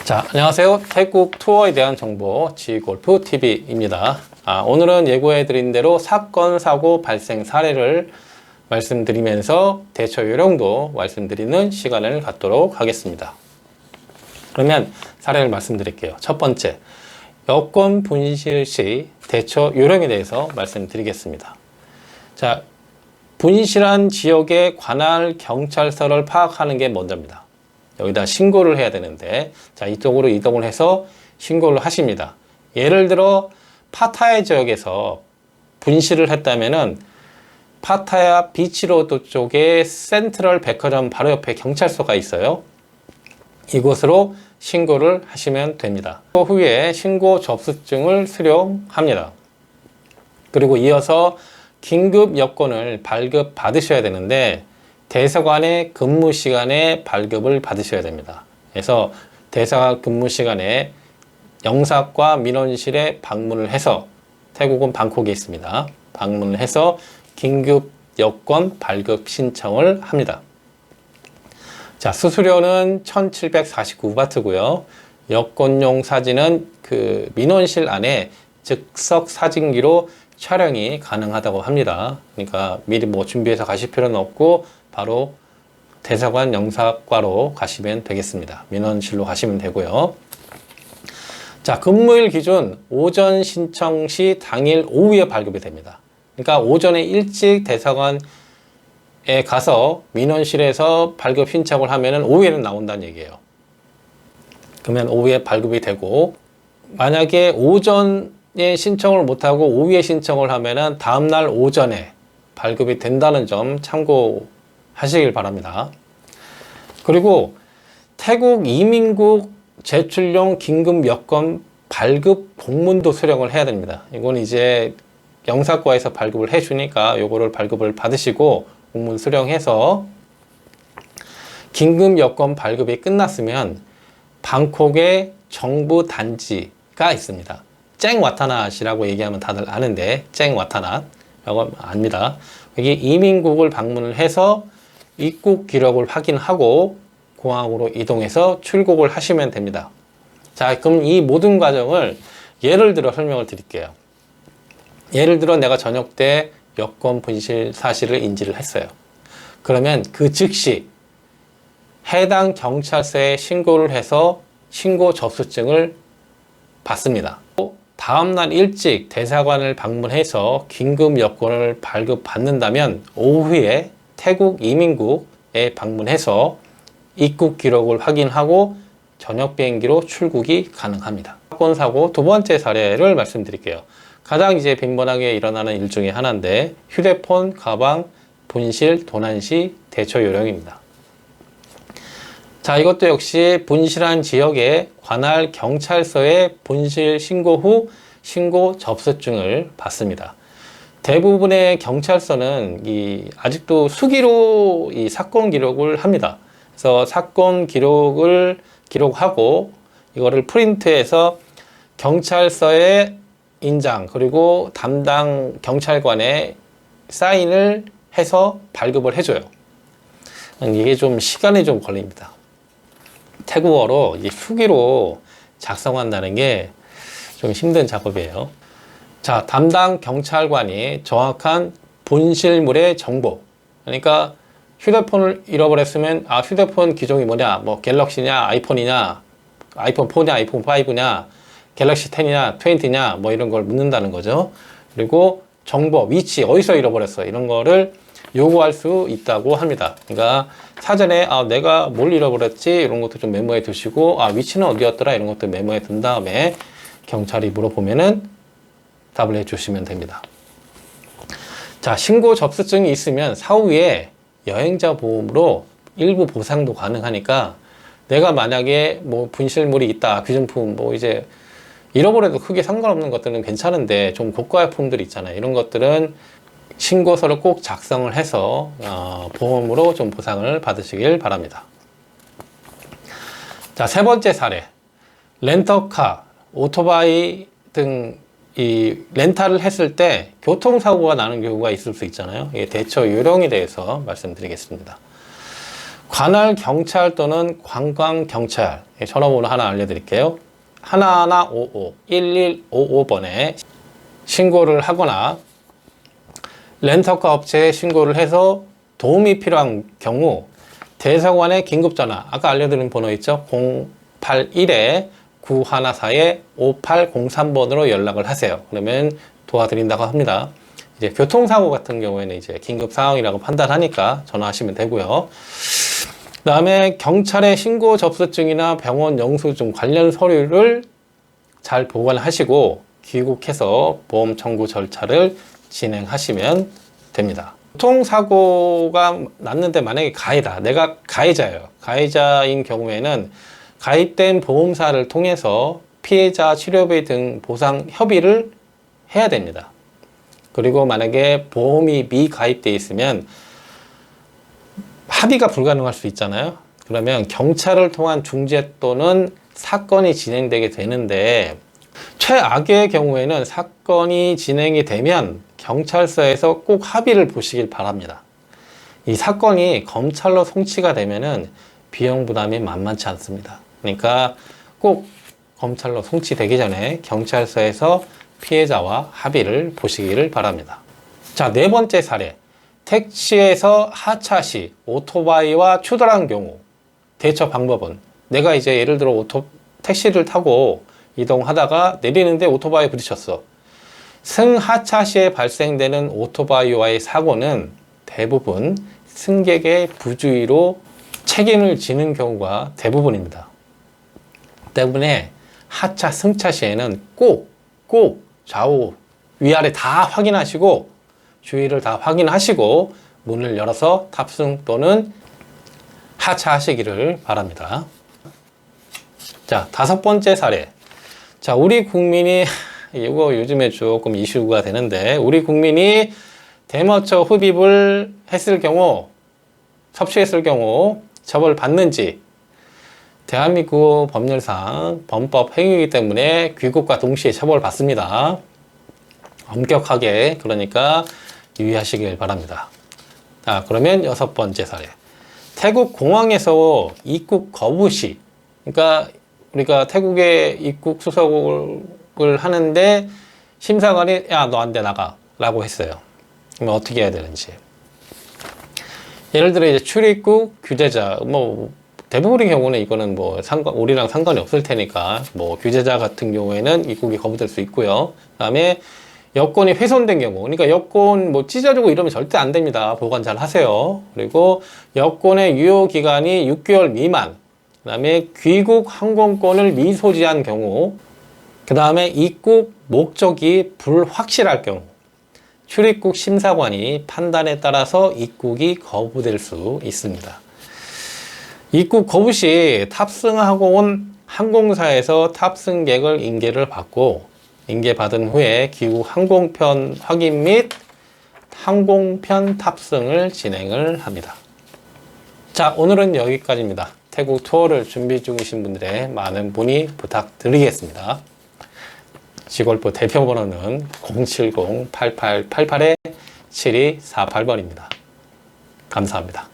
자, 안녕하세요. 태국 투어에 대한 정보 지골프TV입니다. 오늘은 예고해드린 대로 사건, 사고 발생 사례를 말씀드리면서 대처 요령도 말씀드리는 시간을 갖도록 하겠습니다. 그러면 사례를 말씀드릴게요. 첫 번째, 여권 분실 시 대처 요령에 대해서 말씀드리겠습니다. 자, 분실한 지역의 관할 경찰서를 파악하는 게 먼저입니다. 여기다 신고를 해야 되는데, 자, 이쪽으로 이동을 해서 신고를 하십니다. 예를 들어 파타야 지역에서 분실을 했다면은 파타야 비치로드 쪽에 센트럴 백화점 바로 옆에 경찰서가 있어요. 이곳으로 신고를 하시면 됩니다. 그 후에 신고 접수증을 수령합니다. 그리고 이어서 긴급 여권을 발급 받으셔야 되는데, 대사관의 근무 시간에 발급을 받으셔야 됩니다. 그래서 대사관 근무 시간에 영사과 민원실에 방문을 해서, 태국은 방콕에 있습니다. 방문을 해서 긴급 여권 발급 신청을 합니다. 자, 수수료는 1749바트고요. 여권용 사진은 그 민원실 안에 즉석 사진기로 촬영이 가능하다고 합니다. 그러니까 미리 뭐 준비해서 가실 필요는 없고 바로 대사관 영사과로 가시면 되겠습니다. 민원실로 가시면 되고요. 자, 근무일 기준 오전 신청 시 당일 오후에 발급이 됩니다. 그러니까 오전에 일찍 대사관에 가서 민원실에서 발급 신청을 하면은 오후에는 나온다는 얘기예요. 그러면 오후에 발급이 되고, 만약에 오전에 신청을 못하고 오후에 신청을 하면은 다음날 오전에 발급이 된다는 점 참고하시길 바랍니다. 그리고 태국 이민국 제출용 긴급 여권 발급 공문도 수령을 해야 됩니다. 이건 이제 영사과에서 발급을 해주니까 요거를 발급을 받으시고 공문 수령해서, 긴급 여권 발급이 끝났으면 방콕에 정부 단지가 있습니다. 쨍와타낫이라고 얘기하면 다들 아는데, 쨍와타낫이라고 압니다. 여기 이민국을 방문을 해서 입국 기록을 확인하고 공항으로 이동해서 출국을 하시면 됩니다. 자, 그럼 이 모든 과정을 예를 들어 설명을 드릴게요. 예를 들어 내가 저녁 때 여권 분실 사실을 인지를 했어요. 그러면 그 즉시 해당 경찰서에 신고를 해서 신고 접수증을 받습니다. 다음날 일찍 대사관을 방문해서 긴급 여권을 발급받는다면 오후에 태국 이민국에 방문해서 입국 기록을 확인하고 저녁 비행기로 출국이 가능합니다. 사건 사고 두 번째 사례를 말씀드릴게요. 가장 이제 빈번하게 일어나는 일 중에 하나인데, 휴대폰, 가방 분실, 도난 시 대처 요령입니다. 자, 이것도 역시 분실한 지역의 관할 경찰서에 분실 신고 후 신고 접수증을 받습니다. 대부분의 경찰서는 아직도 수기로 이 사건 기록을 합니다. 그래서 사건 기록을 기록하고 이거를 프린트해서 경찰서에 인장, 그리고 담당 경찰관에 사인을 해서 발급을 해줘요. 이게 좀 시간이 좀 걸립니다. 태국어로 이 수기로 작성한다는 게 좀 힘든 작업이에요. 자, 담당 경찰관이 정확한 분실물의 정보, 그러니까 휴대폰을 잃어버렸으면 휴대폰 기종이 뭐냐, 뭐 갤럭시냐, 아이폰이냐, 아이폰 4냐, 아이폰 5냐, 갤럭시 10이냐, 20냐, 뭐 이런 걸 묻는다는 거죠. 그리고 정보, 위치, 어디서 잃어버렸어, 이런 거를 요구할 수 있다고 합니다. 그러니까 사전에 내가 뭘 잃어버렸지, 이런 것도 좀 메모해 두시고, 위치는 어디였더라, 이런 것도 메모해 둔 다음에 경찰이 물어보면은 답을 해 주시면 됩니다. 자, 신고 접수증이 있으면 사후에 여행자 보험으로 일부 보상도 가능하니까, 내가 만약에 뭐 분실물이 있다, 귀중품 뭐 이제 잃어버려도 크게 상관없는 것들은 괜찮은데, 좀 고가품들 있잖아요. 이런 것들은 신고서를 꼭 작성을 해서 보험으로 좀 보상을 받으시길 바랍니다. 자, 세 번째 사례. 렌터카, 오토바이 등 이 렌탈을 했을 때 교통사고가 나는 경우가 있을 수 있잖아요. 이게 대처 요령에 대해서 말씀드리겠습니다. 관할 경찰 또는 관광 경찰 전화번호 하나 알려드릴게요. 1155 1155번에 신고를 하거나 렌터카 업체에 신고를 해서 도움이 필요한 경우 대사관의 긴급전화, 아까 알려드린 번호 있죠? 081-914-5803번으로 연락을 하세요. 그러면 도와드린다고 합니다. 이제 교통사고 같은 경우에는 이제 긴급 상황이라고 판단하니까 전화하시면 되고요. 그 다음에 경찰의 신고 접수증이나 병원 영수증 관련 서류를 잘 보관하시고 귀국해서 보험 청구 절차를 진행하시면 됩니다. 교통사고가 났는데 만약에 가해다, 내가 가해자예요. 가해자인 경우에는 가입된 보험사를 통해서 피해자 치료비 등 보상 협의를 해야 됩니다. 그리고 만약에 보험이 미가입되어 있으면 합의가 불가능할 수 있잖아요. 그러면 경찰을 통한 중재 또는 사건이 진행되게 되는데, 최악의 경우에는 사건이 진행이 되면 경찰서에서 꼭 합의를 보시길 바랍니다. 이 사건이 검찰로 송치가 되면은 비용 부담이 만만치 않습니다. 그러니까 꼭 검찰로 송치되기 전에 경찰서에서 피해자와 합의를 보시기를 바랍니다. 자, 네 번째 사례. 택시에서 하차 시 오토바이와 추돌한 경우 대처 방법은, 내가 이제 예를 들어 택시를 타고 이동하다가 내리는데 오토바이에 부딪혔어. 승하차 시에 발생되는 오토바이와의 사고는 대부분 승객의 부주의로 책임을 지는 경우가 대부분입니다. 때문에 하차, 승차 시에는 꼭 좌우, 위아래 다 확인하시고 주의를 다 확인하시고 문을 열어서 탑승 또는 하차하시기를 바랍니다. 자, 다섯 번째 사례. 자, 우리 국민이, 이거 요즘에 조금 이슈가 되는데, 우리 국민이 대마초 흡입을 했을 경우, 섭취했을 경우 처벌받는지, 대한민국 법률상 범법 행위이기 때문에 귀국과 동시에 처벌받습니다. 엄격하게, 그러니까 유의하시길 바랍니다. 자, 그러면 여섯 번째 사례. 태국 공항에서 입국 거부 시, 그러니까 우리가 태국에 입국 수속을 하는데 심사관이 야, 너 안 돼, 나가 라고 했어요. 그러면 어떻게 해야 되는지. 예를 들어 이제 출입국 규제자, 뭐 대부분의 경우는 이거는 뭐 우리랑 상관이 없을 테니까, 뭐 규제자 같은 경우에는 입국이 거부될 수 있고요. 그 다음에 여권이 훼손된 경우, 그러니까 여권 뭐 찢어지고 이러면 절대 안 됩니다. 보관 잘 하세요. 그리고 여권의 유효 기간이 6개월 미만, 그 다음에 귀국 항공권을 미소지한 경우, 그 다음에 입국 목적이 불확실할 경우, 출입국 심사관이 판단에 따라서 입국이 거부될 수 있습니다. 입국 거부 시 탑승하고 온 항공사에서 탑승객을 인계를 받고, 인계받은 후에 귀국 항공편 확인 및 항공편 탑승을 진행을 합니다. 자, 오늘은 여기까지입니다. 태국 투어를 준비 중이신 분들의 많은 문의 부탁드리겠습니다. 지골프 대표번호는 070-8888-7248번입니다. 감사합니다.